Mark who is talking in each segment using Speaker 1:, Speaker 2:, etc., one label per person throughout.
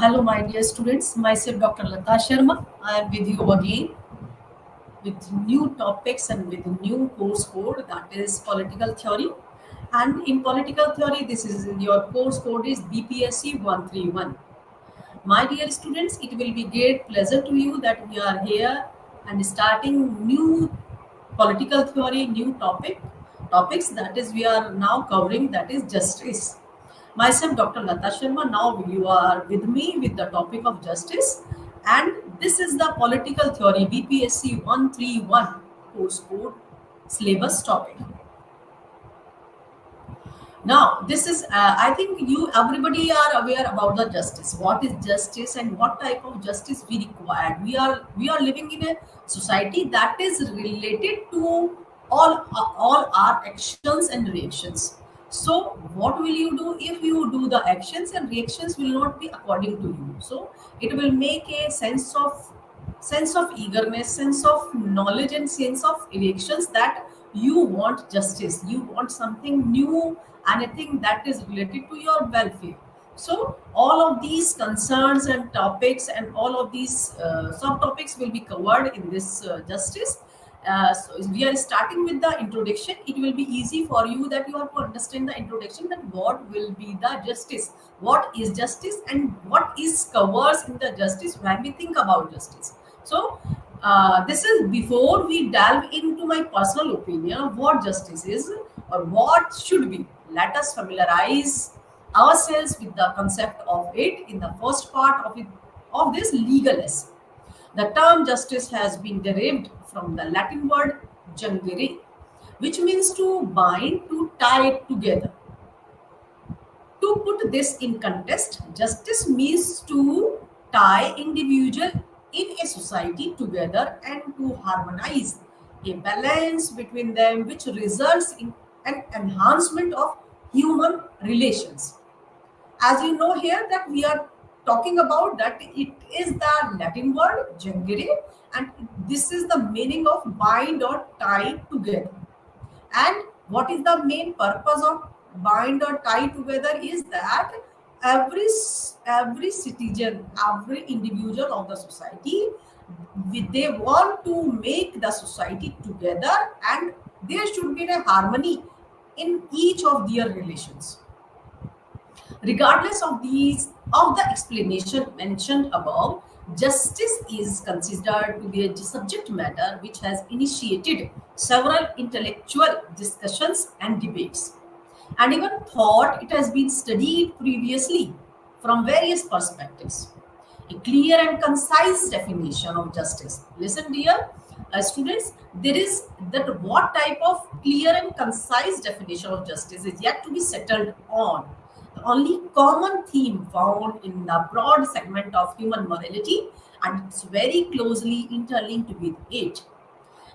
Speaker 1: Hello, my dear students. Myself, Dr. Lata Sharma. I am with you again with new topics and with new course code, that is political theory. And in political theory, this is your course code is BPSC 131. My dear students, it will be great pleasure to you that we are here and starting new political theory, new topics, that is we are now covering, that is justice. Myself, Dr. Lata Sharma. Now you are with me with the topic of justice, and this is the political theory BPSC 131 course code syllabus topic. Now, this is, I think you everybody are aware about the justice. What is justice and what type of justice we require? We are living in a society that is related to all our actions and reactions. So, what will you do if you do the actions and reactions will not be according to you? So, it will make a sense of eagerness, sense of knowledge, and sense of elections that you want justice, you want something new, anything that is related to your welfare. So all of these concerns and topics and all of these subtopics will be covered in this justice. So we are starting with the introduction. It will be easy for you that you have to understand the introduction, that what will be the justice, what is justice, and what is covers in the justice when we think about justice. So this is before we delve into my personal opinion of what justice is or what should be. Let us familiarize ourselves with the concept of it in the first part of this legal essay. The term justice has been derived from the Latin word jungere, which means to bind, to tie together. To put this in context, justice means to tie individual in a society together and to harmonize a balance between them, which results in an enhancement of human relations. As you know here that we are talking about, that it is the Latin word jungere, and this is the meaning of bind or tie together. And what is the main purpose of bind or tie together is that every citizen, every individual of the society, they want to make the society together, and there should be a harmony in each of their relations. Regardless of the explanation mentioned above, justice is considered to be a subject matter which has initiated several intellectual discussions and debates, and even thought it has been studied previously from various perspectives. A clear and concise definition of justice. Listen, dear students, there is that what type of clear and concise definition of justice is yet to be settled on. The only common theme found in the broad segment of human morality, and it's very closely interlinked with it.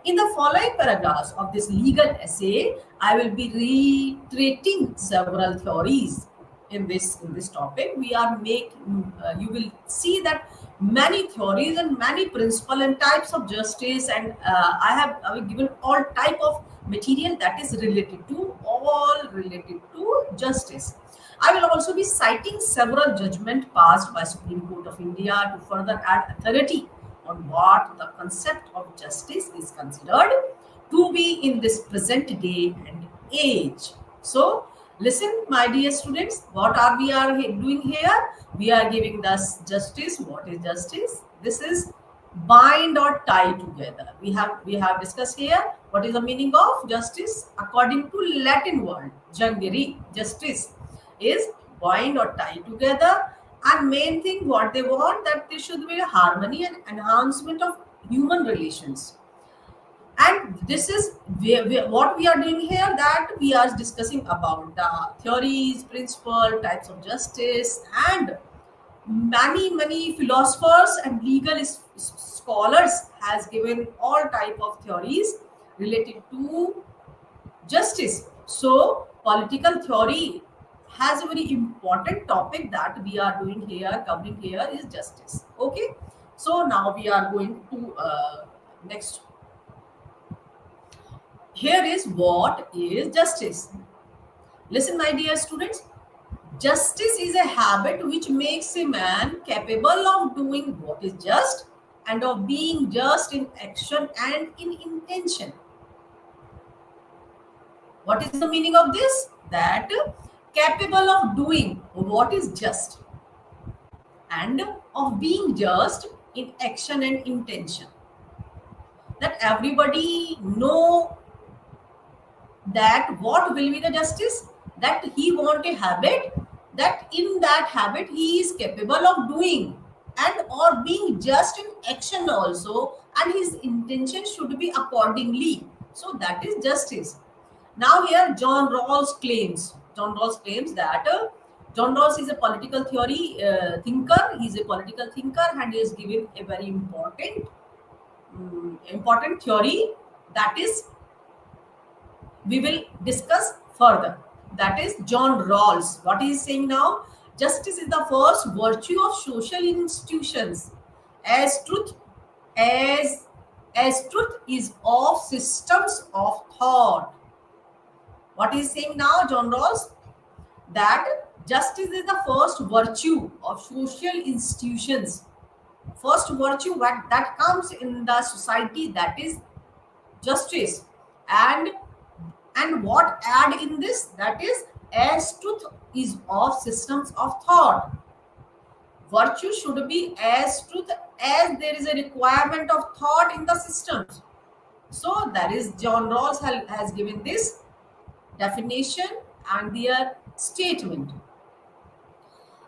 Speaker 1: In the following paragraphs of this legal essay, I will be reiterating several theories in this topic. We are making you will see that many theories and many principles and types of justice, and I have given all type of material that is related to justice. I will also be citing several judgments passed by Supreme Court of India to further add authority on what the concept of justice is considered to be in this present day and age. So, listen, my dear students, what are we are doing here? We are giving us justice. What is justice? This is bind or tie together. We have discussed here what is the meaning of justice according to Latin word jungere. Justice is bind or tie together, and main thing what they want, that there should be a harmony and enhancement of human relations. And this is what we are doing here, that we are discussing about the theories, principle, types of justice, and many philosophers and legal scholars has given all type of theories related to justice. So political theory has a very important topic that we are doing here, covering here, is justice. Okay, so now we are going to next. Here is what is justice. Listen, my dear students, Justice is a habit which makes a man capable of doing what is just and of being just in action and in intention. What is the meaning of this? That capable of doing what is just and of being just in action and intention. That everybody know that what will be the justice, that he want a habit, that in that habit he is capable of doing and or being just in action also, and his intention should be accordingly. So that is justice. Now here John Rawls claims that John Rawls is a political theory thinker. He's a political thinker and he is given a very important theory that is we will discuss further. That is John Rawls. What he is saying now? Justice is the first virtue of social institutions, as as truth is of systems of thought. What he is saying now, John Rawls? That justice is the first virtue of social institutions. First virtue that comes in the society, that is justice. and and what add in this, that is as truth is of systems of thought. Virtue should be as truth as there is a requirement of thought in the systems. So that is John Rawls has given this definition and their statement.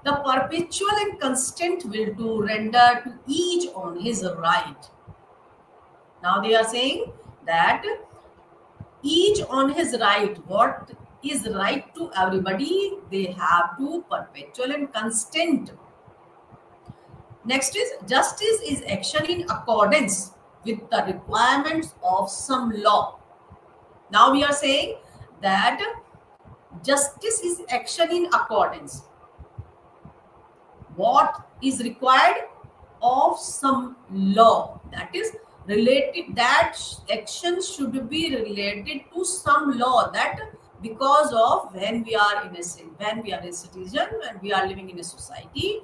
Speaker 1: The perpetual and constant will to render to each on his right. Now they are saying that each on his right. What is right to everybody, they have to perpetual and constant. Next is justice is action in accordance with the requirements of some law. Now we are saying that justice is action in accordance. What is required of some law, that is related, that action should be related to some law, that because of when we are when we are a citizen, when we are living in a society,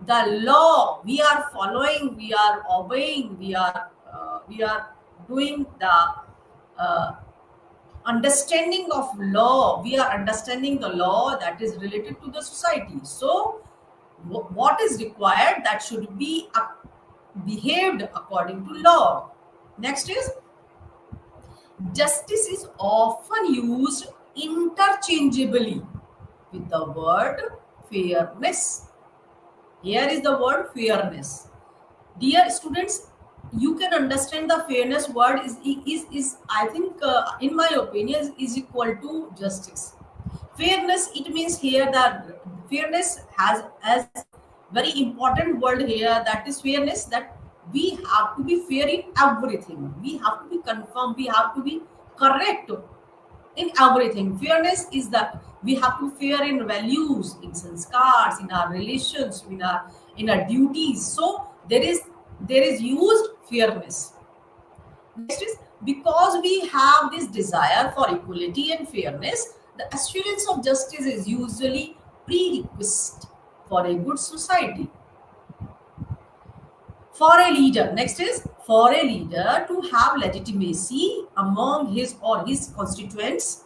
Speaker 1: the law we are following, we are obeying, we are doing the uh, understanding of law, we are understanding the law that is related to the society. So what is required, that should be behaved according to law. Next is justice is often used interchangeably with the word fairness. Here is the word fairness. Dear students, you can understand the fairness word is I think in my opinion is equal to justice. Fairness, it means here that fairness has as very important word here, that is fairness, that we have to be fair in everything, we have to be confirmed, we have to be correct in everything. Fairness is that we have to fair in values, in sanskars, in our relations, in our duties. So there is used fairness. Next is because we have this desire for equality and fairness, the assurance of justice is usually prerequisite for a good society. For a leader, next is for a leader to have legitimacy among his or his constituents,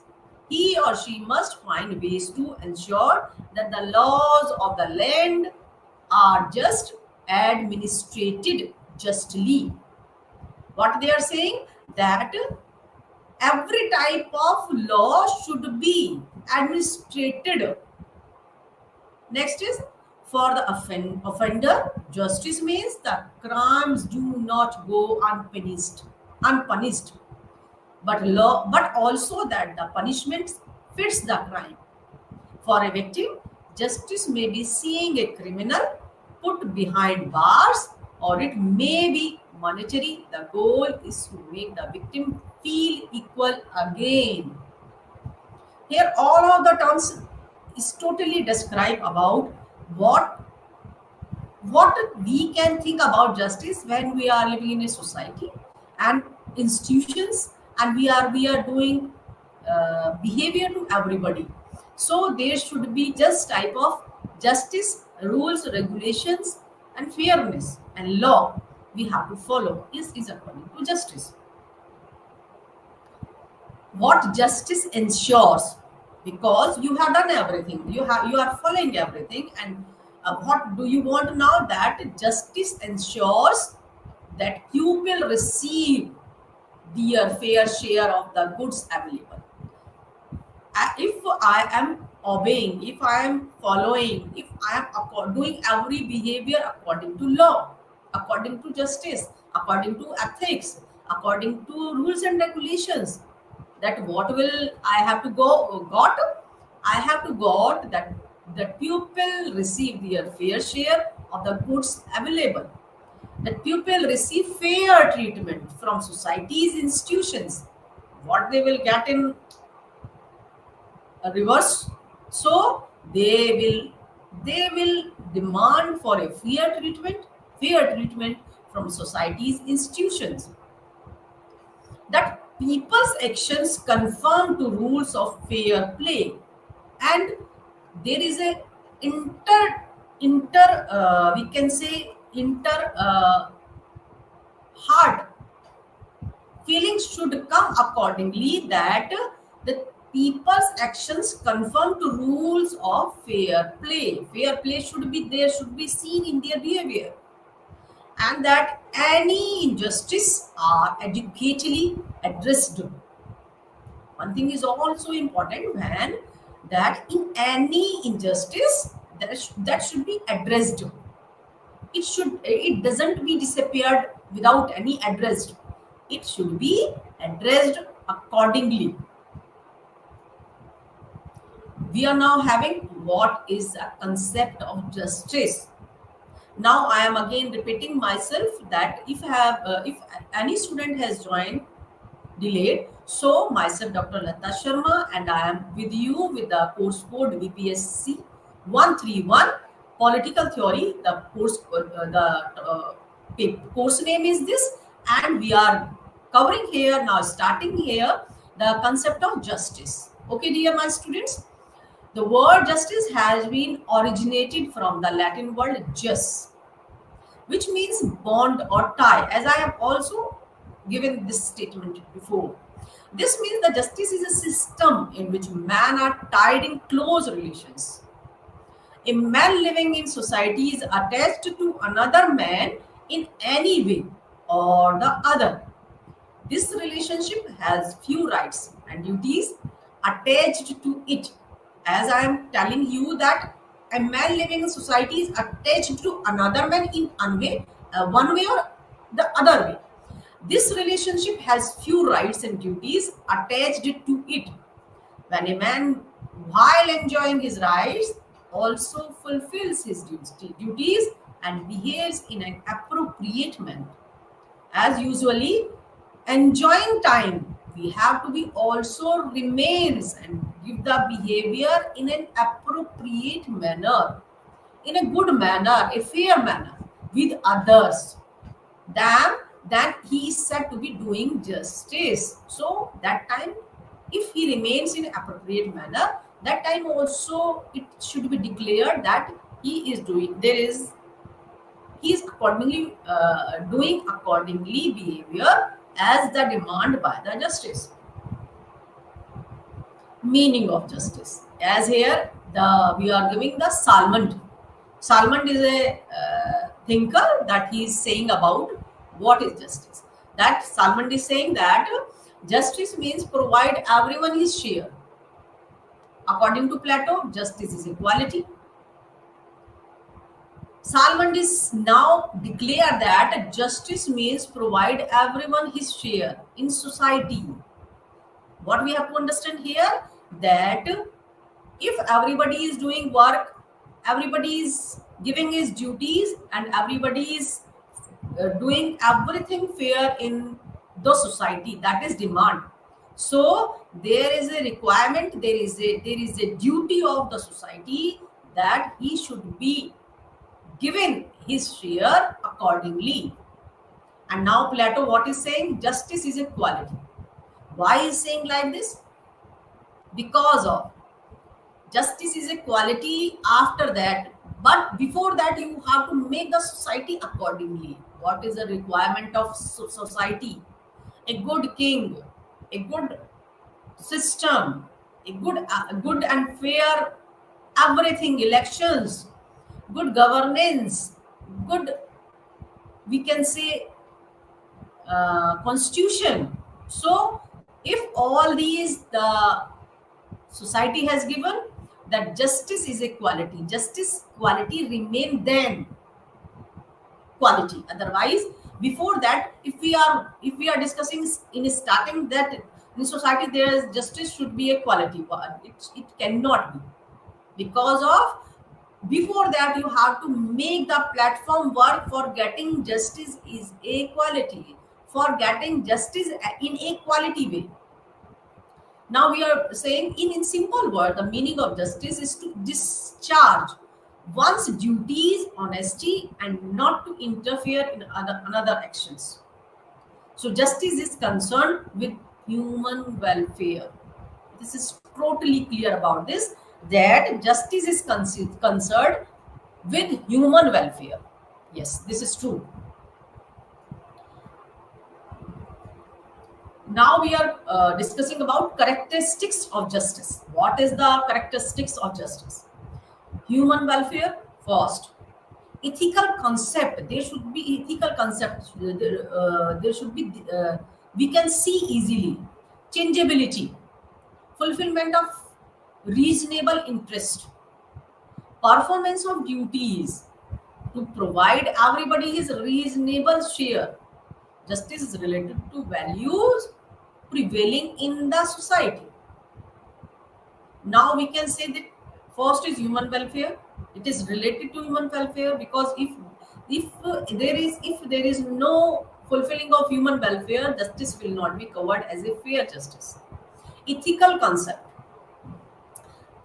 Speaker 1: he or she must find ways to ensure that the laws of the land are just administrated justly. What they are saying, that every type of law should be administrated. Next is for the offender, justice means that crimes do not go unpunished, but also that the punishment fits the crime. For a victim, justice may be seeing a criminal put behind bars, or it may be monetary. The goal is to make the victim feel equal again. Here, all of the terms is totally describe about what what we can think about justice when we are living in a society and institutions, and we are doing behavior to everybody. So there should be just type of justice, rules, regulations, and fairness and law we have to follow is according to justice. What justice ensures, because you have done everything, you are following everything, and what do you want now? That justice ensures that pupil receive their fair share of the goods available. If I am obeying, if I am following, if I am doing every behavior according to law, according to justice, according to ethics, according to rules and regulations, that what will I have to go got? I have to got that the pupil receive their fair share of the goods available. That pupil receive fair treatment from society's institutions. What they will get in reverse, so they will demand for a fair treatment from society's institutions. That people's actions conform to rules of fair play, and there is a inter we can say inter heart feelings should come accordingly, that the people's actions conform to rules of fair play. Fair play should be there, should be seen in their behavior, and that any injustice are adequately addressed. One thing is also important, when that in any injustice that should be addressed. It doesn't be disappeared without any addressed. It should be addressed accordingly. We are now having what is a concept of justice. Now I am again repeating myself, that if any student has joined delayed, so myself Dr. Lata Sharma, and I am with you with the course code VPSC 131 political theory. The course name is this, and we are covering here now, starting here, the concept of justice. Okay, dear my students, the word justice has been originated from the Latin word jus, which means bond or tie, as I have also given this statement before. This means that justice is a system in which men are tied in close relations. A man living in society is attached to another man in any way or the other. This relationship has few rights and duties attached to it. As I am telling you that a man living in society is attached to another man in one way or the other way. This relationship has few rights and duties attached to it. When a man, while enjoying his rights, also fulfills his duties and behaves in an appropriate manner. As usually, enjoying time, we have to be also remains and give the behavior in an appropriate manner, in a good manner, a fair manner with others. Then he is said to be doing justice. So that time, if he remains in appropriate manner, that time also it should be declared that he is doing. He is accordingly doing accordingly behavior as the demand by the justice. Meaning of justice, as here we are giving the Salmond. Salmond is a thinker that he is saying about what is justice. That Salmond is saying that justice means provide everyone his share. According to Plato, justice is equality. Salmond is now declared that justice means provide everyone his share in society. What we have to understand here, that if everybody is doing work, everybody is giving his duties, and everybody is doing everything fair in the society, that is demand. So there is a requirement, there is a duty of the society that he should be given his share accordingly. And now Plato what is saying? Justice is equality. Why is saying like this? Because of Justice is a quality after that, but before that you have to make the society accordingly. What is the requirement of society? A good king, a good system, a good and fair everything, elections, good governance, good, we can say, constitution. So if all these the society has given, that justice is a quality, justice quality remain then quality. Otherwise, before that, if we are discussing in starting that in society there is justice should be a quality, it cannot be, because of before that you have to make the platform work for getting justice is a quality, for getting justice in a quality way. Now we are saying in simple word, the meaning of justice is to discharge one's duties, honesty, and not to interfere in another actions. So justice is concerned with human welfare. This is totally clear about this, that justice is concerned with human welfare. Yes, this is true. Now we are discussing about characteristics of justice. What is the characteristics of justice? Human welfare first. Ethical concept. There should be ethical concept. There should be. We can see easily. Changeability. Fulfillment of reasonable interest. Performance of duties to provide everybody his reasonable share. Justice is related to values prevailing in the society. Now we can say that first is human welfare. It is related to human welfare because if there is no fulfilling of human welfare, justice will not be covered as a fair justice. Ethical concept.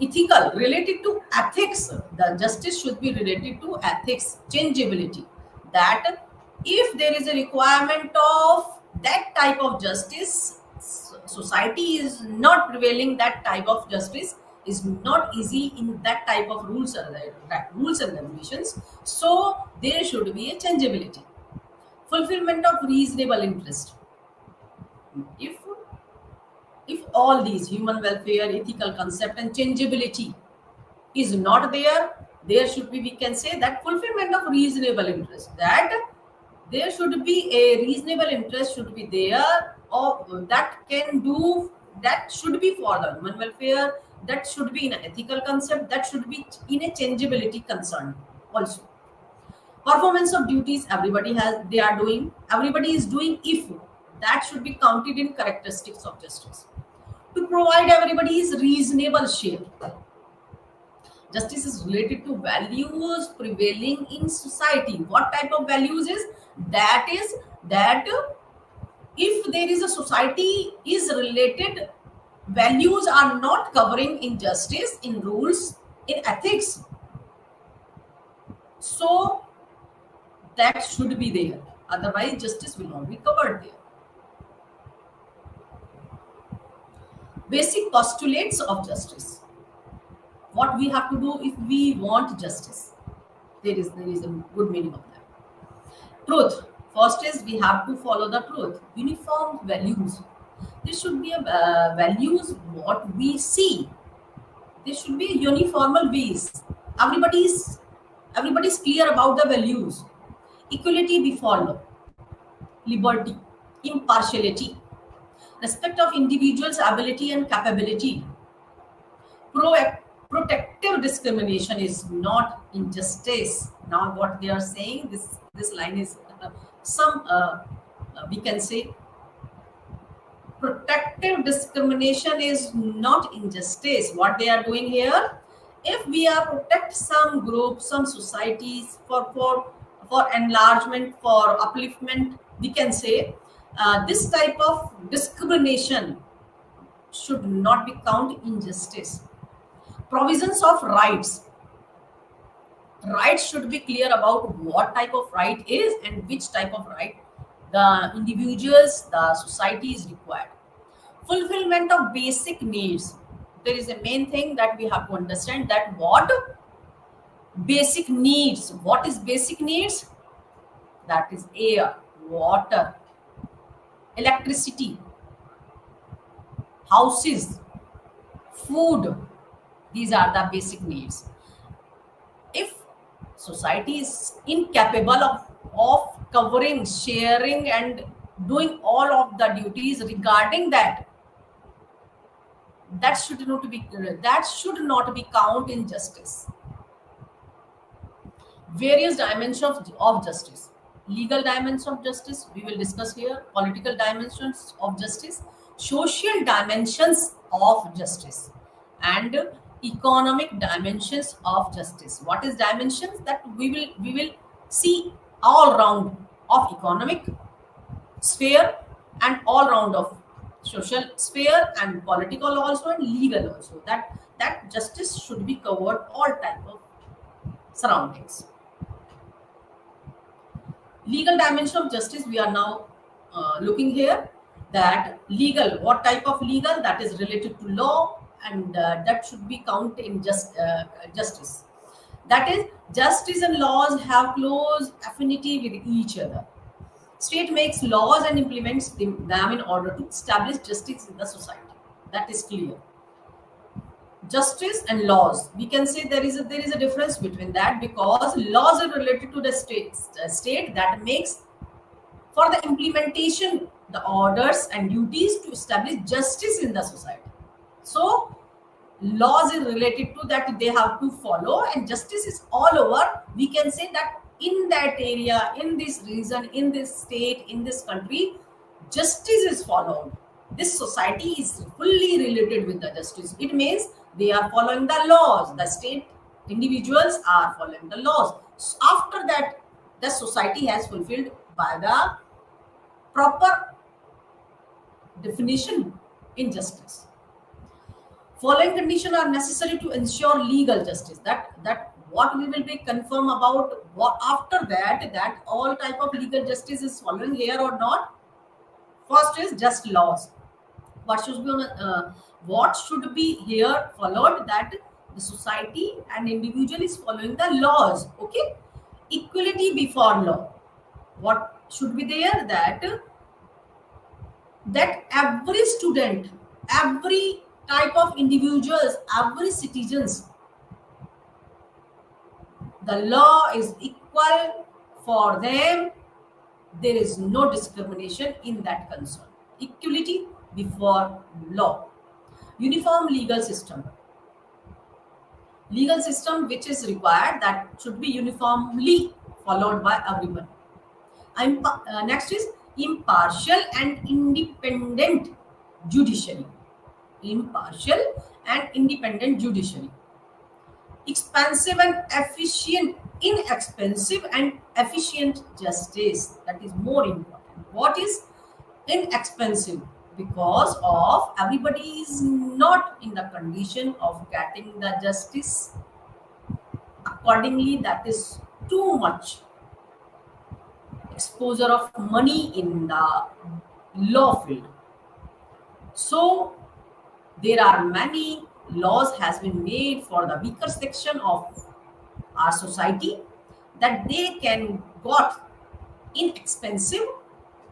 Speaker 1: Ethical related to ethics, the justice should be related to ethics. Changeability, that if there is a requirement of that type of justice, society is not prevailing that type of justice, is not easy in that type of rules and regulations, so there should be a changeability. Fulfillment of reasonable interest. If if all these human welfare, ethical concept, and changeability is not there, there should be, we can say, that fulfillment of reasonable interest, that there should be a reasonable interest should be there, or that can do, that should be for the human welfare, that should be in an ethical concept, that should be in a changeability concern also. Performance of duties, everybody is doing, if that should be counted in characteristics of justice. To provide everybody is reasonable share. Justice is related to values prevailing in society. What type of values is that? Is that if there is a society is related, values are not covering in justice, in rules, in ethics, so that should be there. Otherwise, justice will not be covered there. Basic postulates of justice. What we have to do if we want justice? There is a good meaning of that. Truth. First is we have to follow the truth. Uniform values. There should be a values what we see. There should be uniformal ways. Everybody is clear about the values. Equality before law. Liberty. Impartiality. Respect of individuals' ability and capability. Protective discrimination is not injustice. Now, what they are saying, this line is some we can say protective discrimination is not injustice. What they are doing here, if we are protect some groups, some societies for enlargement, for upliftment, we can say this type of discrimination should not be count injustice. Provisions of rights. Rights should be clear about what type of right is and which type of right the individuals, the society is required. Fulfillment of basic needs. there is a main thing that we have to understand, that what basic needs. What is basic needs? That is air, water, electricity, houses, food. These are the basic needs. If society is incapable of covering, sharing, and doing all of the duties regarding that, that should not be count in justice. Various dimensions of justice. Legal dimensions of justice we will discuss here, political dimensions of justice, social dimensions of justice, and economic dimensions of justice. What is dimensions? That we will see all round of economic sphere, and all round of social sphere, and political also, and legal also. That justice should be covered all type of surroundings. Legal dimension of justice we are now looking here, that legal, what type of legal, that is related to law, and that should be counted in justice. That is, justice and laws have close affinity with each other. State makes laws and implements them in order to establish justice in the society. That is clear. Justice and laws, we can say there is a difference between that, because laws are related to the state that makes for the implementation the orders and duties to establish justice in the society. So laws is related to that, they have to follow, and justice is all over. We can say that in that area, in this region, in this state, in this country, justice is followed. This society is fully related with the justice. It means they are following the laws. The state individuals are following the laws. So after that, the society has fulfilled by the proper definition in justice. Following conditions are necessary to ensure legal justice. That what we will be confirm about what after that, that all type of legal justice is following here or not. First is just laws. What should be here followed, that the society and individual is following the laws. Okay, equality before law. What should be there, that every student, every type of individuals, every citizens, the law is equal for them. There is no discrimination in that concern. Equality before law. Uniform legal system. Legal system which is required, that should be uniformly followed by everyone. Next is impartial and independent judiciary. Impartial and independent judiciary. Expensive and efficient, inexpensive and efficient justice. That is more important. What is inexpensive? Because of everybody is not in the condition of getting the justice accordingly. That is too much exposure of money in the law field. So there are many laws has been made for the weaker section of our society, that they can got inexpensive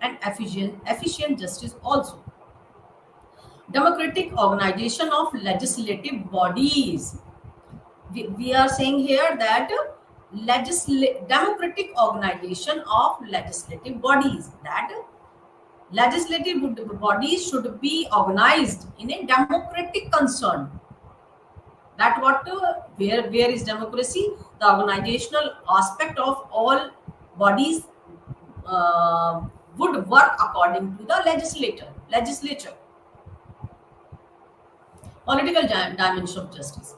Speaker 1: and efficient justice also. Democratic organization of legislative bodies. We are saying here that democratic organization of legislative bodies, that legislative bodies should be organized in a democratic concern. That what where is democracy? The organizational aspect of all bodies would work according to the legislature. Political dimension of justice.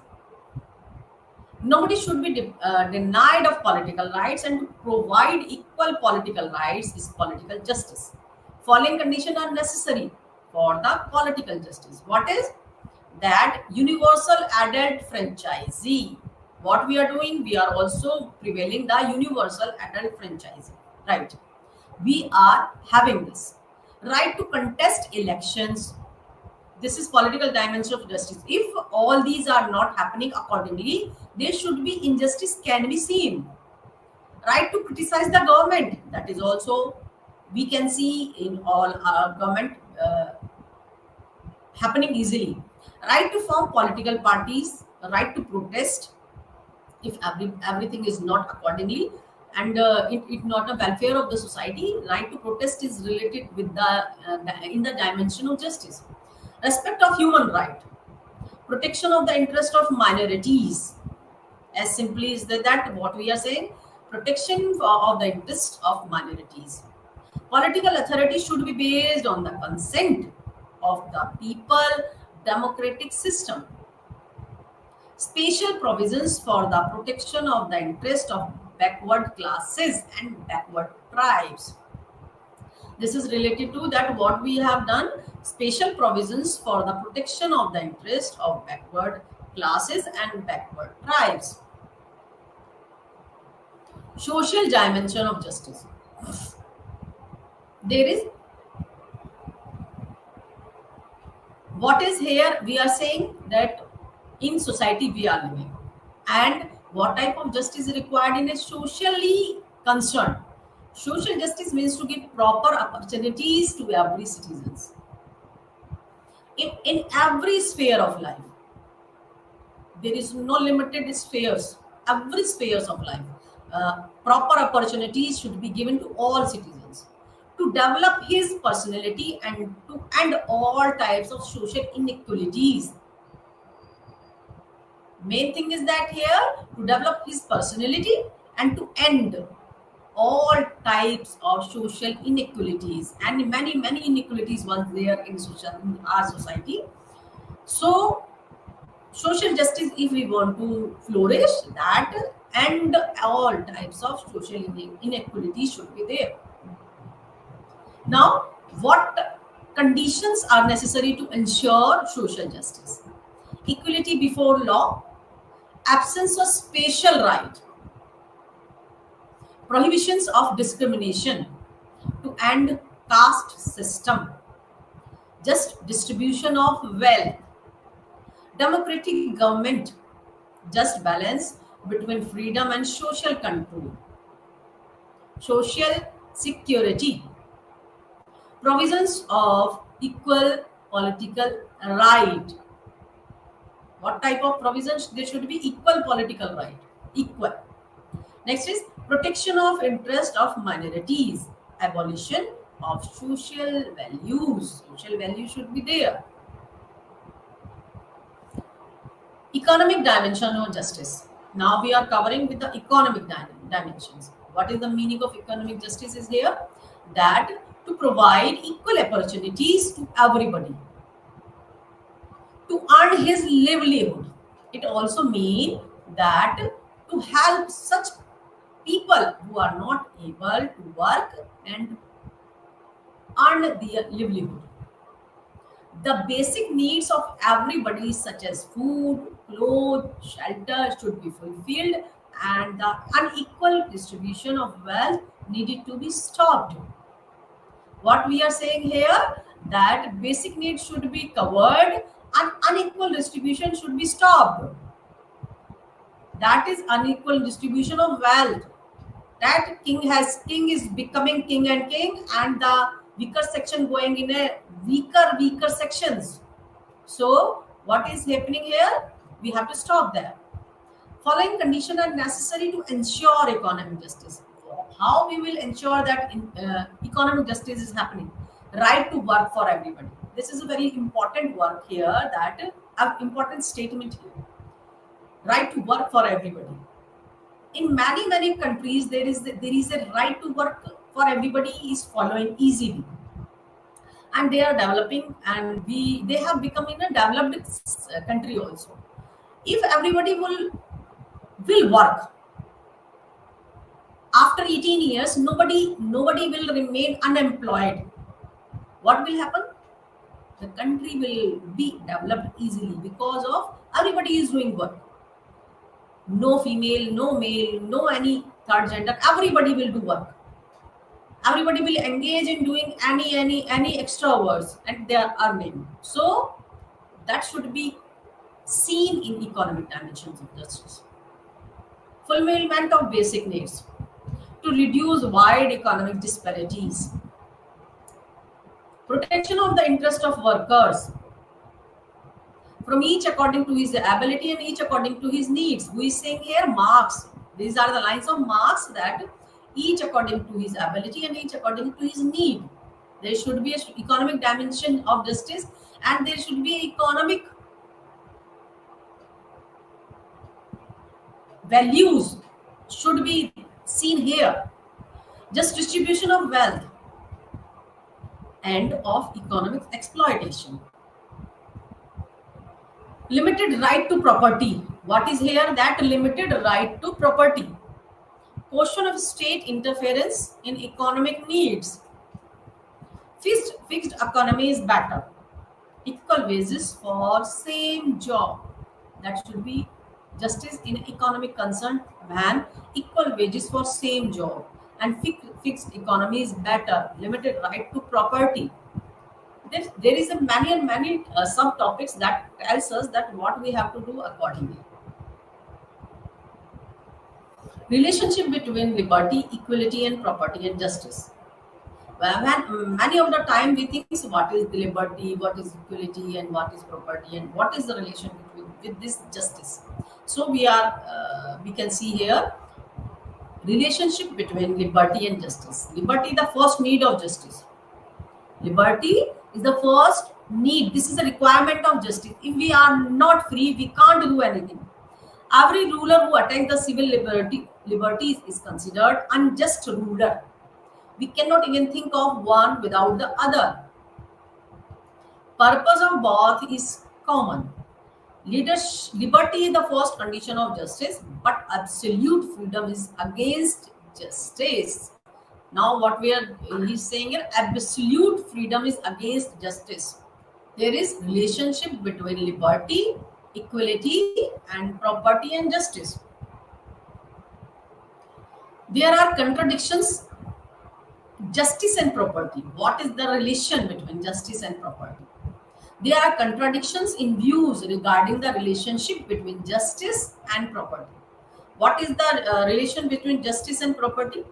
Speaker 1: Nobody should be denied of political rights, and to provide equal political rights is political justice. Following conditions are necessary for the political justice. What is that? Universal adult franchisee. What we are doing, we are also prevailing the universal adult franchisee. Right? We are having this right to contest elections. This is political dimension of justice. If all these are not happening accordingly, there should be injustice can be seen. Right to criticize the government, that is also we can see in all government happening easily. Right to form political parties, right to protest if everything is not accordingly, and it not a welfare of the society. Right to protest is related with in the dimension of justice. Respect of human right, protection of the interest of minorities, as simply is that what we are saying, protection of the interest of minorities. Political authority should be based on the consent of the people, democratic system. Special provisions for the protection of the interest of backward classes and backward tribes. This is related to that what we have done, special provisions for the protection of the interest of backward classes and backward tribes. Social dimension of justice. There is what is here, we are saying that in society we are living, and what type of justice is required in a socially concerned. Social justice means to give proper opportunities to every citizens in every sphere of life. There is no limited spheres, every spheres of life. Proper opportunities should be given to all citizens to develop his personality and to end all types of social inequalities. Main thing is that here, to develop his personality and to end all types of social inequalities, and many inequalities was there in our society. So social justice, if we want to flourish that, and all types of social inequality should be there. Now, what conditions are necessary to ensure social justice? Equality before law, absence of special right, prohibitions of discrimination to end caste system, just distribution of wealth, democratic government, just balance between freedom and social control, social security, provisions of equal political right. What type of provisions? There should be equal political right, equal. Next is protection of interest of minorities, abolition of social values. Social values should be there. Economic dimension of justice. Now we are covering with the economic dimensions. What is the meaning of economic justice is here? That to provide equal opportunities to everybody to earn his livelihood. It also means that to help such people who are not able to work and earn their livelihood. The basic needs of everybody, such as food, clothes, shelter, should be fulfilled, and the unequal distribution of wealth needed to be stopped. What we are saying here, that basic needs should be covered and unequal distribution should be stopped. That is unequal distribution of wealth. That king is becoming king and the weaker section going in a weaker sections. So what is happening here? We have to stop there. Following conditions are necessary to ensure economic justice. How we will ensure that economic justice is happening? Right to work for everybody. This is a very important work here, that important statement here. Right to work for everybody. In many countries, there is a right to work for everybody is following easily, and they are developing, and they have become in a developed country also. If everybody will work after 18 years, nobody will remain unemployed. What will happen? The country will be developed easily because of everybody is doing work. No female, no male, no any third gender, everybody will do work. Everybody will engage in doing any extra works, and they are earning. So that should be seen in economic dimensions of justice. Fulfillment of basic needs to reduce wide economic disparities, protection of the interest of workers from each according to his ability and each according to his needs. Who is saying here? Marx. These are the lines of Marx, that each according to his ability and each according to his need. There should be an economic dimension of justice, and there should be economic values should be seen here. Just distribution of wealth and of economic exploitation. Limited right to property. What is here? That limited right to property. Question of state interference in economic needs. Fixed economy is better. Equal wages for same job. That should be justice in economic concern, when equal wages for same job. And fixed economy is better. Limited right to property. There is a many and many subtopics that tells us that what we have to do accordingly. Relationship between liberty, equality, and property and justice. Well, many of the time we think what is the liberty, what is equality, and what is property, and what is the relation between with this justice. So we can see here relationship between liberty and justice. Liberty, the first need of justice. Liberty is the first need. This is a requirement of justice. If we are not free, we can't do anything. Every ruler who attacks the civil liberties is considered unjust ruler. We cannot even think of one without the other. Purpose of both is common. Liberty is the first condition of justice, but absolute freedom is against justice. Now, what he's saying here, absolute freedom is against justice. There is relationship between liberty, equality, and property and justice. There are contradictions. Justice and property. What is the relation between justice and property? There are contradictions in views regarding the relationship between justice and property. What is the relation between justice and property?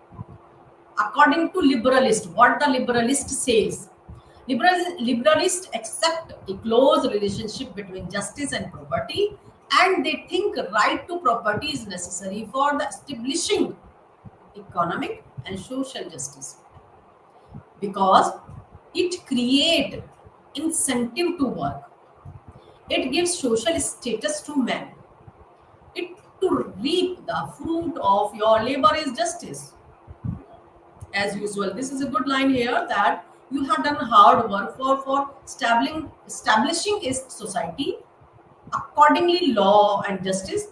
Speaker 1: According to liberalist, what the liberalist says, liberalists accept a close relationship between justice and property, and they think right to property is necessary for the establishing economic and social justice, because it creates incentive to work. It gives social status to men. It to reap the fruit of your labor is justice. As usual, this is a good line here, that you have done hard work for establishing a society accordingly law and justice.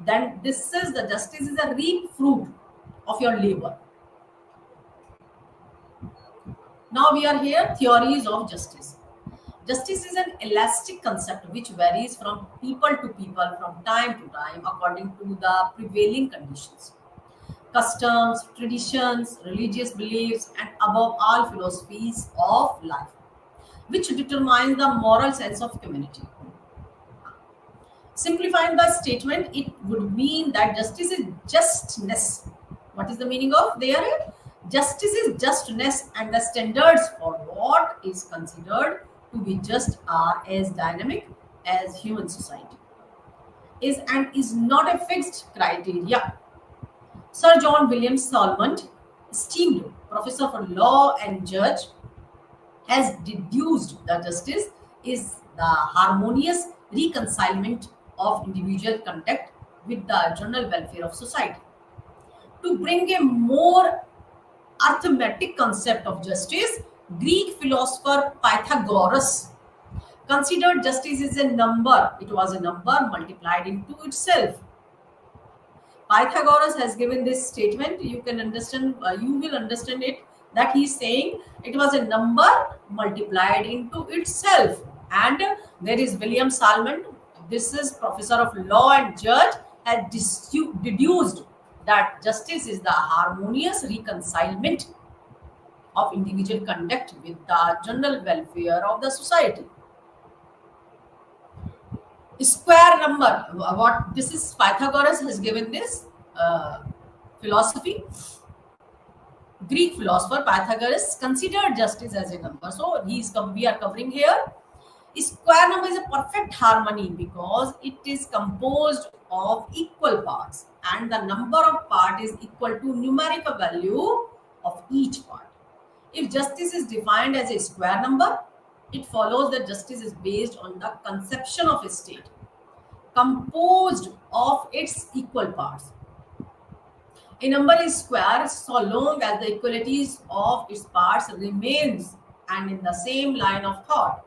Speaker 1: Then this is the justice is a reap fruit of your labor. Now we are here, theories of justice. Justice is an elastic concept which varies from people to people, from time to time, according to the prevailing conditions, customs, traditions, religious beliefs, and above all, philosophies of life, which determine the moral sense of community. Simplifying the statement, it would mean that justice is justness. What is the meaning of there? Justice is justness, and the standards for what is considered to be just are as dynamic as human society is, and is not a fixed criteria. Sir John Williams Salmond, esteemed professor for law and judge, has deduced that justice is the harmonious reconcilement of individual conduct with the general welfare of society. To bring a more arithmetic concept of justice, Greek philosopher Pythagoras considered justice as a number. It was a number multiplied into itself. Pythagoras has given this statement. You can understand. You will understand it. That he is saying it was a number multiplied into itself. And there is William Salmond. This is professor of law and judge, has deduced that justice is the harmonious reconcilement of individual conduct with the general welfare of the society. Square number. What this is? Pythagoras has given this uh, philosophy. Greek philosopher Pythagoras considered justice as a number. So we are covering here. Square number is a perfect harmony because it is composed of equal parts and the number of part is equal to numerical value of each part. If justice is defined as a square number, it follows that justice is based on the conception of a state composed of its equal parts. A number is square so long as the equalities of its parts remains and in the same line of thought.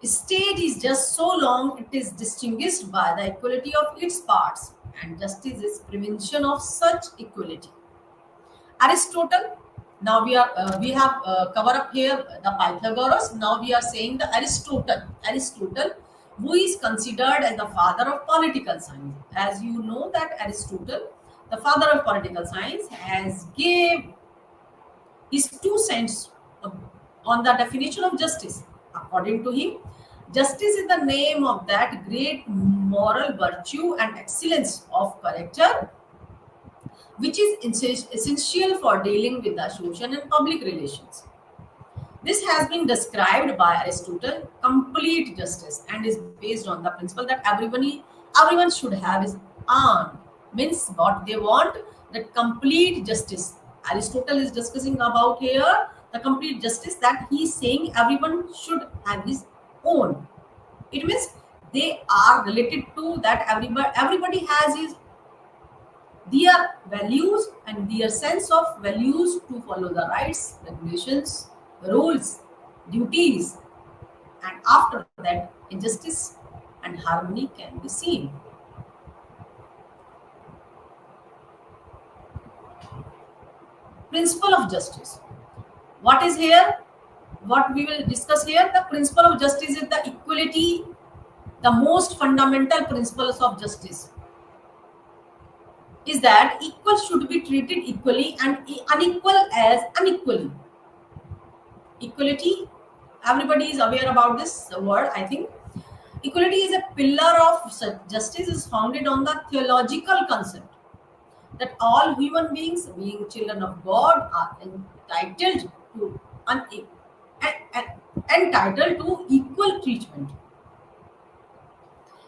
Speaker 1: State is just so long it is distinguished by the equality of its parts, and justice is prevention of such equality. Aristotle. Now we have cover up here the Pythagoras. Now we are saying the Aristotle. Aristotle, who is considered as the father of political science. As you know that Aristotle, the father of political science, has gave his 2 cents on the definition of justice. According to him, justice is the name of that great moral virtue and excellence of character which is essential for dealing with the social and public relations. This has been described by Aristotle complete justice and is based on the principle that everyone should have his own. Means what they want, that complete justice. Aristotle is discussing about here the complete justice that he is saying everyone should have his own. It means they are related to that everybody has his their values and their sense of values to follow the rights, regulations, rules, duties, and after that, injustice and harmony can be seen. Principle of justice. What is here? What we will discuss here? The principle of justice is the equality, the most fundamental principles of justice is that equal should be treated equally and unequal as unequally. Equality, everybody is aware about this word, I think. Equality is a pillar of justice, is founded on the theological concept that all human beings, being children of God, are entitled to entitled to equal treatment.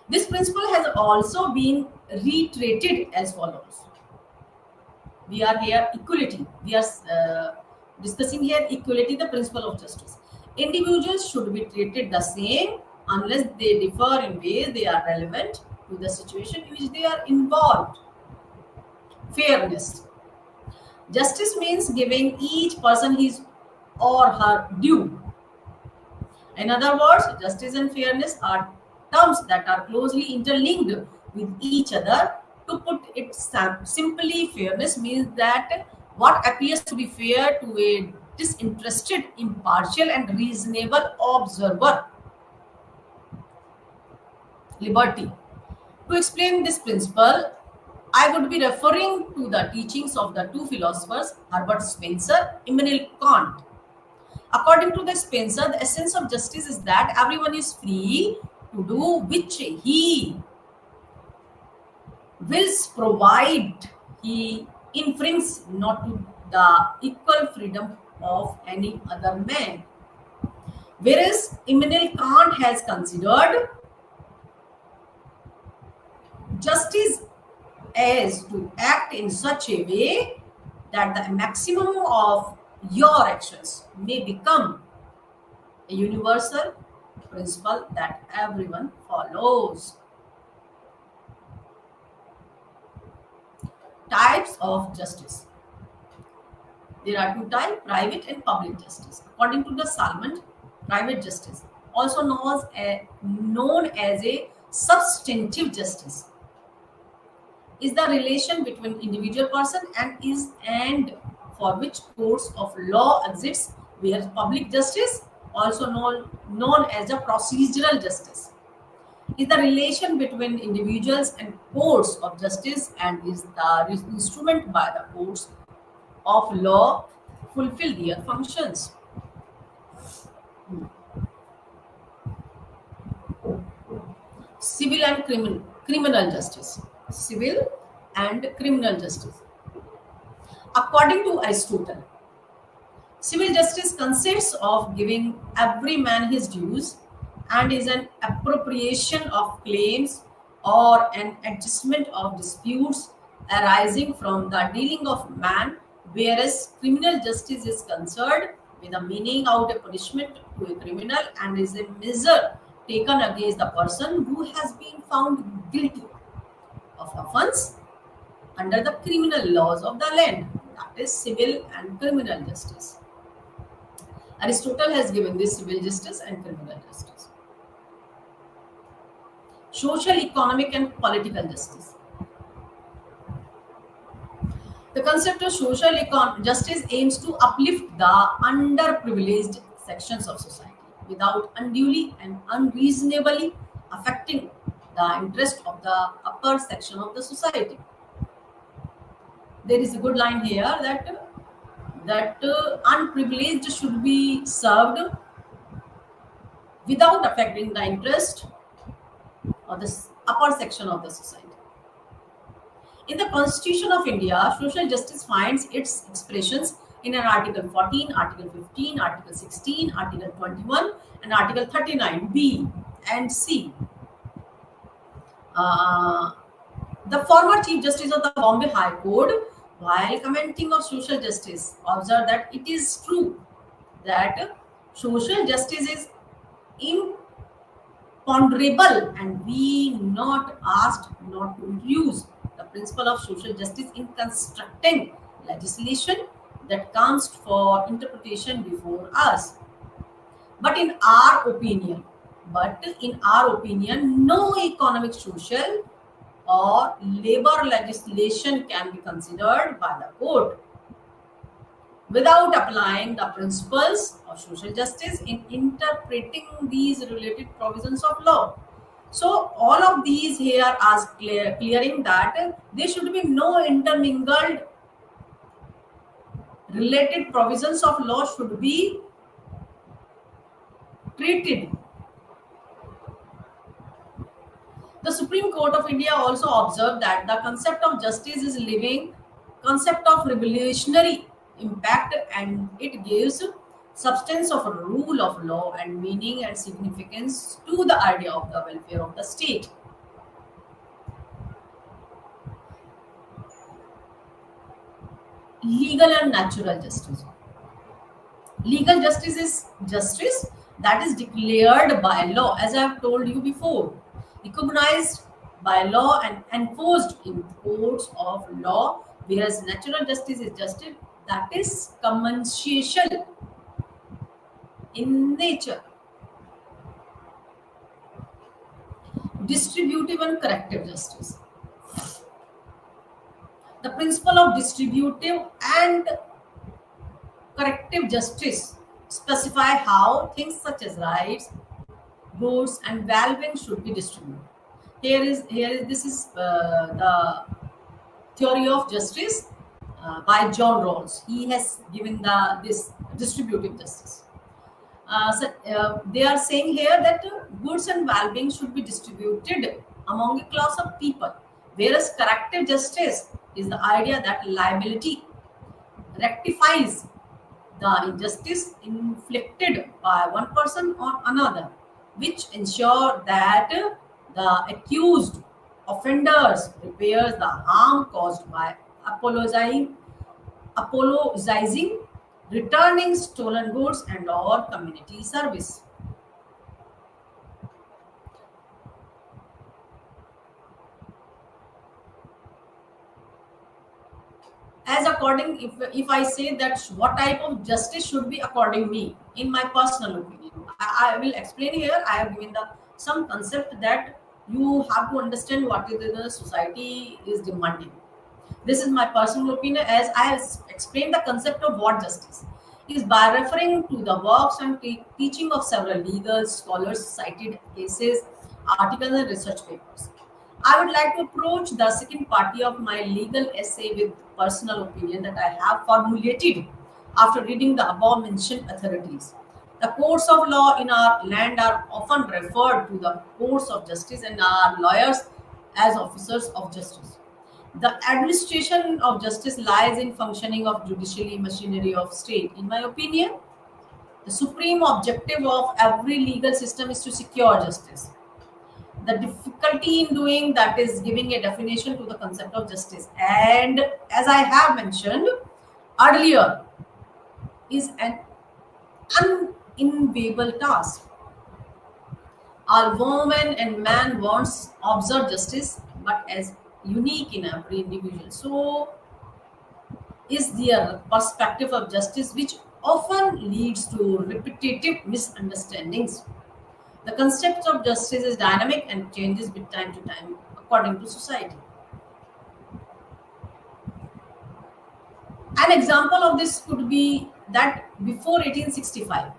Speaker 1: This principle has also been reiterated as follows. We are here equality. We are discussing here equality, the principle of justice. Individuals should be treated the same unless they differ in ways they are relevant to the situation in which they are involved. Fairness. Justice means giving each person his or her due. In other words, justice and fairness are terms that are closely interlinked with each other. To put it simply, fairness means that what appears to be fair to a disinterested, impartial, and reasonable observer. Liberty. To explain this principle, I would be referring to the teachings of the two philosophers, Herbert Spencer, Immanuel Kant. According to the Spencer, the essence of justice is that everyone is free to do which he wills, provide he infringes not to the equal freedom of any other man. Whereas Immanuel Kant has considered justice as to act in such a way that the maximum of your actions may become a universal principle that everyone follows. Types of justice. There are two types, private and public justice. According to the Salmond, private justice, also known as a substantive justice, is the relation between individual person and for which courts of law exists, where public justice, also known as the procedural justice, is the relation between individuals and courts of justice and is the instrument by the courts of law fulfill their functions. Civil and criminal justice. Civil and criminal justice. According to Aristotle, civil justice consists of giving every man his dues and is an appropriation of claims or an adjustment of disputes arising from the dealing of man, whereas criminal justice is concerned with the meaning out a punishment to a criminal and is a measure taken against the person who has been found guilty of offense under the criminal laws of the land. That is civil and criminal justice. Aristotle has given this civil justice and criminal justice. Social, economic, and political justice. The concept of social justice aims to uplift the underprivileged sections of society without unduly and unreasonably affecting the interest of the upper section of the society. There is a good line here that unprivileged should be served without affecting the interest of the upper section of the society. In the Constitution of India, social justice finds its expressions in an Article 14, Article 15, Article 16, Article 21, and Article 39 B and C. The former Chief Justice of the Bombay High Court, while commenting on social justice, observed that it is true that social justice is imponderable and we not asked not to use the principle of social justice in constructing legislation that comes for interpretation before us. But in our opinion, no economic, social, or labor legislation can be considered by the court without applying the principles of social justice in interpreting these related provisions of law. So all of these here are clearing that there should be no intermingled related provisions of law should be treated. The Supreme Court of India also observed that the concept of justice is a living concept of revolutionary impact and it gives substance of a rule of law and meaning and significance to the idea of the welfare of the state. Legal and natural justice. Legal justice is justice that is declared by law, as I have told you before, recognized by law and enforced in courts of law, whereas natural justice is justice that is commensal in nature. Distributive and corrective justice. The principle of distributive and corrective justice specify how things such as rights, goods, and well-being should be distributed. This is the theory of justice by John Rawls. He has given this distributive justice. They are saying here that goods and well-being should be distributed among a class of people, whereas corrective justice is the idea that liability rectifies the injustice inflicted by one person on another, which ensure that the accused offenders repairs the harm caused by apologizing, returning stolen goods and or community service. As according, if I say that what type of justice should be according me, in my personal opinion, I will explain here. I have given some concept that you have to understand what is the society is demanding. This is my personal opinion, as I have explained the concept of what justice is by referring to the works and teaching of several legal scholars, cited cases, articles, and research papers. I would like to approach the second party of my legal essay with personal opinion that I have formulated after reading the above mentioned authorities. The courts of law in our land are often referred to the courts of justice and our lawyers as officers of justice. The administration of justice lies in functioning of judiciary machinery of state. In my opinion, the supreme objective of every legal system is to secure justice. The difficulty in doing that is giving a definition to the concept of justice. And as I have mentioned earlier, is an uninviable task. All woman and man wants observe justice, but as unique in every individual. So is their perspective of justice, which often leads to repetitive misunderstandings. The concept of justice is dynamic and changes with time to time according to society. An example of this could be that before 1865,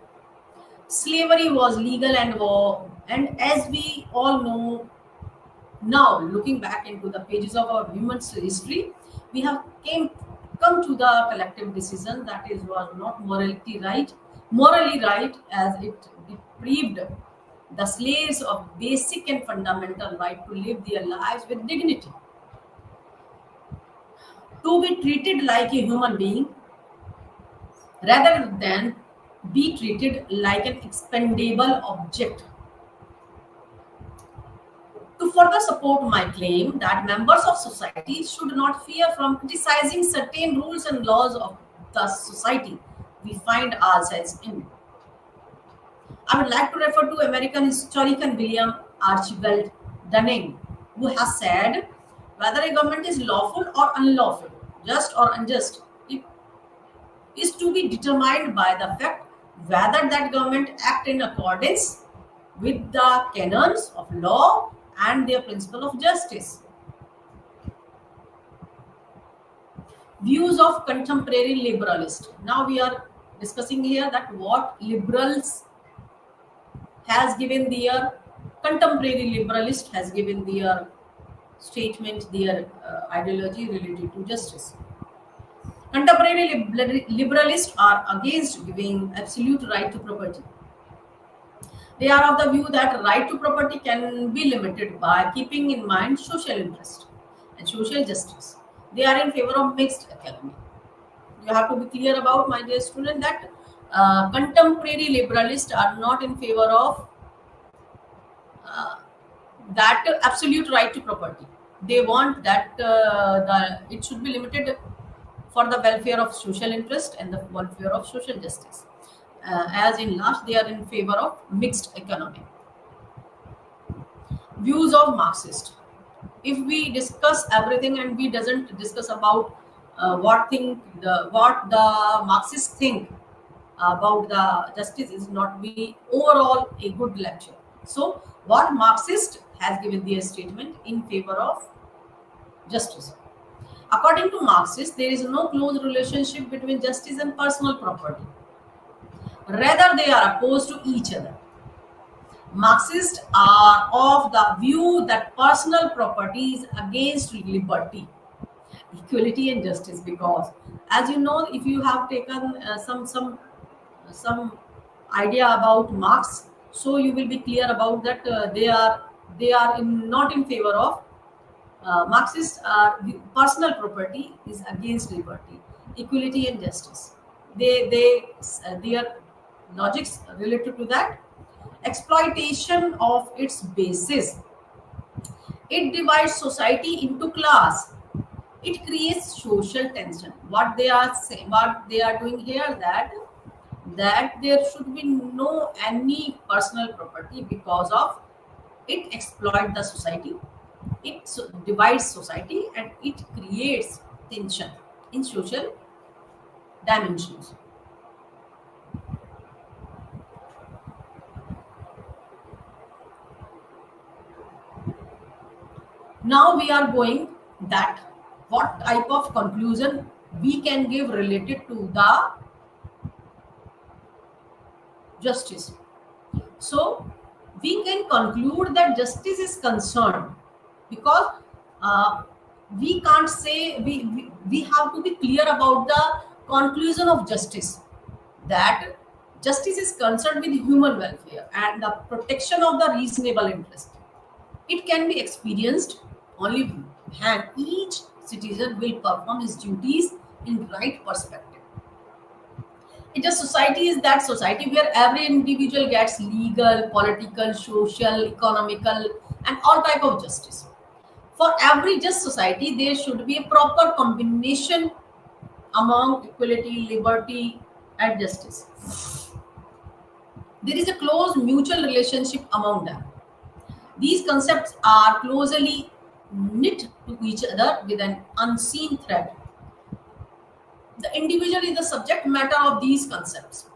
Speaker 1: slavery was legal and war, and as we all know now, looking back into the pages of our human history, we have come to the collective decision that is was not morally right, as it deprived the slaves of basic and fundamental right to live their lives with dignity, to be treated like a human being rather than be treated like an expendable object. To further support my claim that members of society should not fear from criticizing certain rules and laws of the society we find ourselves in, I would like to refer to American historian William Archibald Dunning, who has said whether a government is lawful or unlawful, just or unjust, it is to be determined by the fact whether that government act in accordance with the canons of law and their principle of justice. Views of contemporary liberalist. Now we are discussing here that what liberals has given their contemporary liberalist has given their statement, their ideology related to justice. Contemporary liberalists are against giving absolute right to property. They are of the view that right to property can be limited by keeping in mind social interest and social justice. They are in favor of mixed economy. You have to be clear about, my dear student, that contemporary liberalists are not in favor of that absolute right to property. They want that it should be limited for the welfare of social interest and the welfare of social justice. As in last, they are in favor of mixed economy. Views of Marxist. If we discuss everything and we doesn't discuss about what the Marxists think about the justice, is not be overall a good lecture. So what Marxist has given their statement in favor of justice. According to Marxists, there is no close relationship between justice and personal property. Rather, they are opposed to each other. Marxists are of the view that personal property is against liberty, equality, and justice. Because, as you know, if you have taken some idea about Marx, so you will be clear about that not in favor of Marxists. Personal property is against liberty, equality, and justice. Their logics related to that exploitation of its basis. It divides society into class. It creates social tension. What they are saying, what they are doing here, that there should be no any personal property, because of it exploit the society. It divides society and it creates tension in social dimensions. Now we are going that what type of conclusion we can give related to the justice. So we can conclude that justice is concerned, because we can't say we have to be clear about the conclusion of justice, that Justice is concerned with human welfare and the protection of the reasonable interest. It can be experienced only when each citizen will perform his duties in right perspective. It just society is that society where every individual gets legal, political, social, economical, and all type of justice. For every just society, there should be a proper combination among equality, liberty, and justice. There is a close mutual relationship among them. These concepts are closely knit to each other with an unseen thread. The individual is the subject matter of these concepts.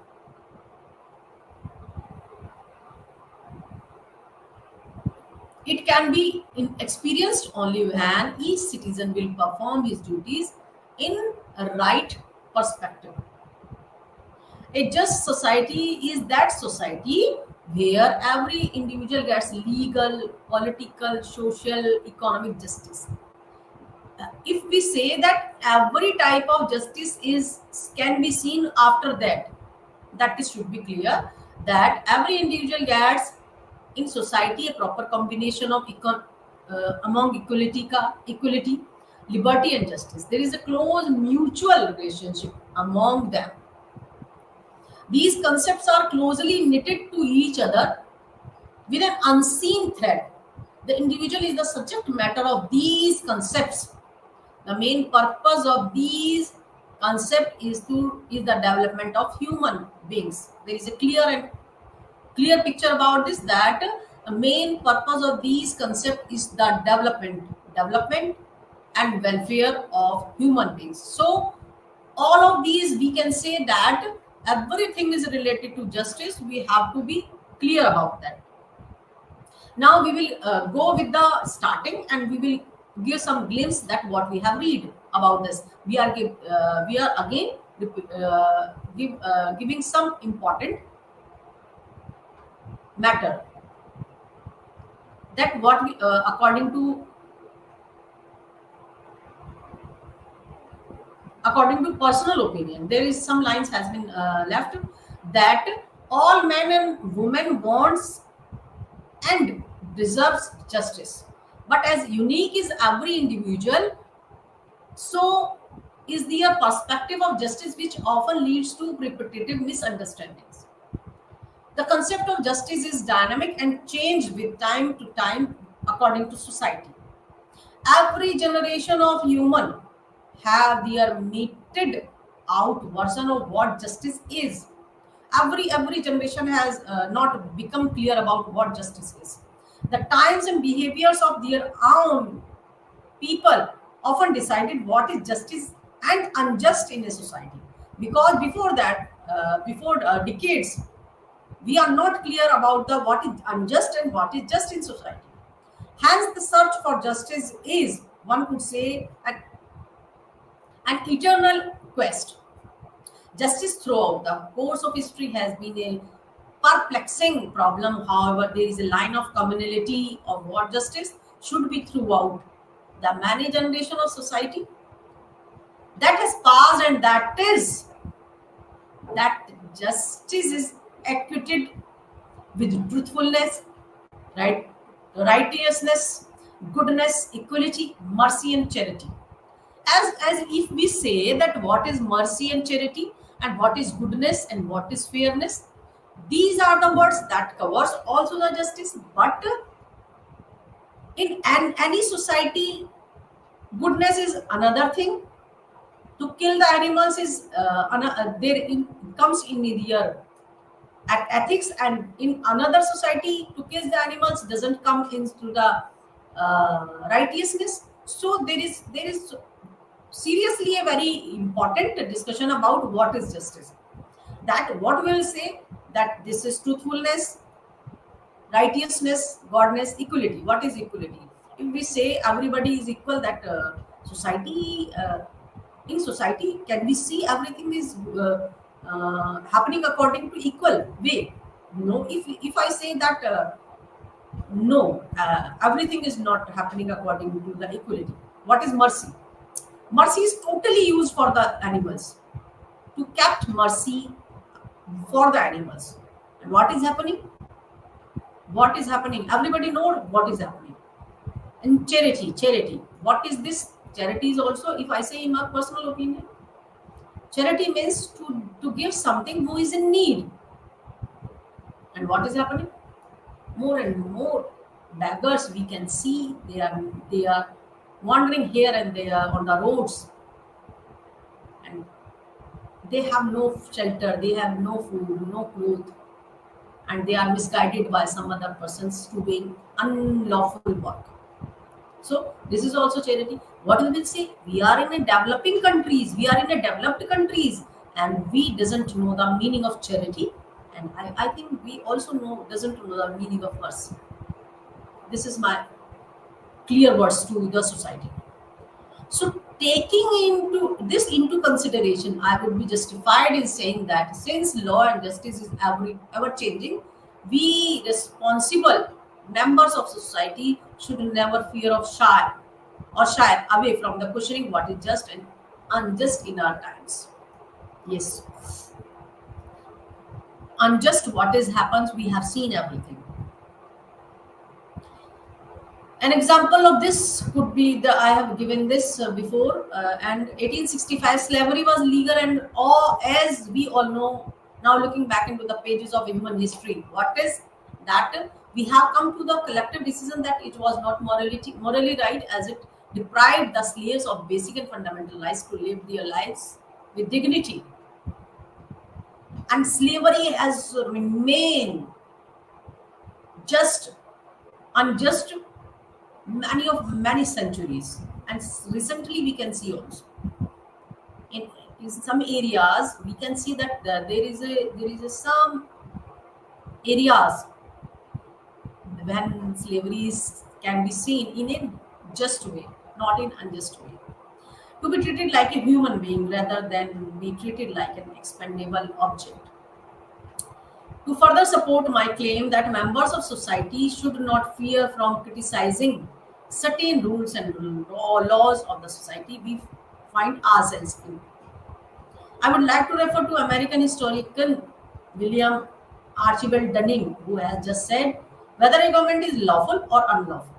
Speaker 1: It can be experienced only when each citizen will perform his duties in a right perspective. A just society is that society where every individual gets legal, political, social, economic justice. If we say that every type of justice is can be seen after that, that is should be clear that every individual gets in society a proper combination of among equality, liberty, and justice. There is a close mutual relationship among them. These concepts are closely knitted to each other with an unseen thread. The individual is the subject matter of these concepts. The main purpose of these concept is the development of human beings. There is a clear picture about this that the main purpose of these concept is the development and welfare of human beings. So all of these we can say that everything is related to justice. We have to be clear about that. Now we will go with the starting and we will give some glimpse that what we have read about this. We are again giving some important matter that what we, according to personal opinion, there is some lines has been left that all men and women wants and deserves justice, but as unique is every individual, so is their perspective of justice, which often leads to repetitive misunderstandings. The concept of justice is dynamic and change with time to time according to society. Every generation of human have their meted out version of what justice is. Every generation has not become clear about what justice is. The times and behaviors of their own people often decided what is justice and unjust in a society. Because before that, before decades, we are not clear about the what is unjust and what is just in society. Hence, the search for justice is, one could say, an eternal quest. Justice throughout the course of history has been a perplexing problem. However, there is a line of commonality of what justice should be throughout the many generation of society that has passed, and that is that justice is acquitted with truthfulness, right, righteousness, goodness, equality, mercy, and charity. As if we say that what is mercy and charity and what is goodness and what is fairness, these are the words that covers also the justice. But in any society, goodness is another thing. To kill the animals is comes in their ethics, and in another society to kill the animals doesn't come into the righteousness. So there is seriously a very important discussion about what is justice. That what we will say that this is truthfulness, righteousness, godness, equality. What is equality? If we say everybody is equal, that society in society can we see everything is happening according to equal way? No. If I say that no, everything is not happening according to the equality. What is mercy? Mercy is totally used for the animals. To kept mercy for the animals. And what is happening? What is happening? Everybody know what is happening. And charity. What is this? Charity is also, if I say in my personal opinion, charity means to give something who is in need. And what is happening? More and more beggars we can see. They are wandering here and there on the roads, and they have no shelter, they have no food, no clothes, and they are misguided by some other persons doing unlawful work. So this is also charity. What we will say? We are in a developing countries. We are in a developed countries, and we doesn't know the meaning of charity. And I think we also doesn't know the meaning of mercy. This is my clear words to the society. So taking into consideration, I would be justified in saying that since law and justice is ever changing, we responsible members of society should never fear of shy away from the questioning what is just and unjust in our times. Yes, unjust what is happens, we have seen everything. An example of this could be the I have given this before, and 1865 slavery was legal, and all as we all know now, looking back into the pages of human history, what is that we have come to the collective decision that it was not morally right, as it deprived the slaves of basic and fundamental rights to live their lives with dignity, and slavery has remained just unjust many centuries. And recently we can see also in some areas we can see that some areas when can be seen in a just way, not in unjust way, to be treated like a human being rather than be treated like an expendable object. To further support my claim that members of society should not fear from criticizing certain rules and laws of the society we find ourselves in, I would like to refer to American historian William Archibald Dunning, who has just said whether a government is lawful or unlawful,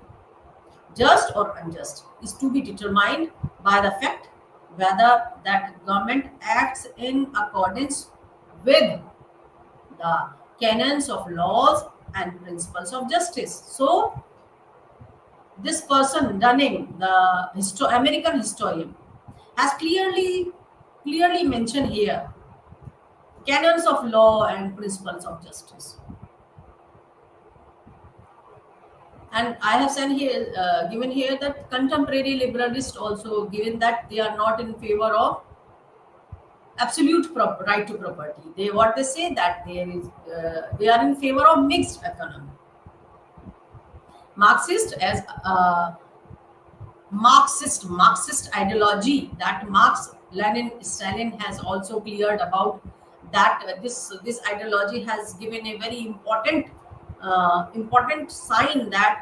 Speaker 1: just or unjust, is to be determined by the fact whether that government acts in accordance with the canons of laws and principles of justice. So, this person, Dunning, the American historian, has clearly mentioned here canons of law and principles of justice. And I have given here that contemporary liberalists also given that they are not in favor of absolute right to property. They say that they are in favor of mixed economy. Marxist as Marxist ideology that Stalin has also cleared about, that this ideology has given a very important sign that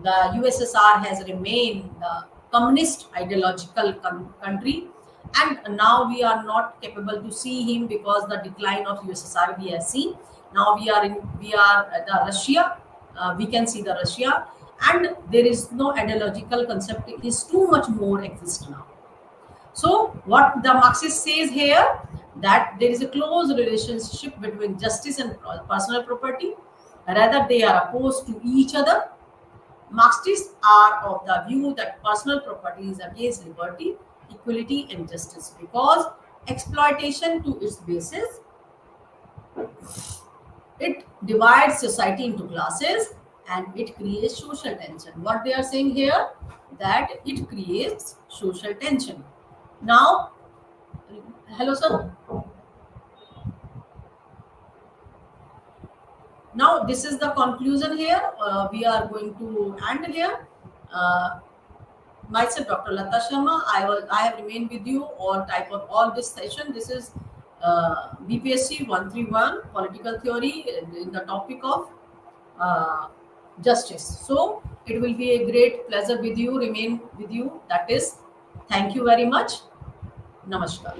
Speaker 1: the USSR has remained the communist ideological country, and now we are not capable to see him because the decline of USSR we have seen. Now we are the Russia. We can see the Russia, and there is no ideological concept is too much more exist now. So what the Marxist says here, that there is a close relationship between justice and personal property, rather they are opposed to each other. Marxists are of the view that personal property is against liberty, equality, and justice because exploitation to its basis, it divides society into classes and it creates social tension. What they are saying here, that it creates social tension. Now, hello sir. Now this is the conclusion here. We are going to end here. Myself, Dr. Lata Sharma. I have remained with you all this session. This is BPSC 131 political theory in the topic of justice. So it will be a great pleasure remain with you. That is, thank you very much. Namaskar.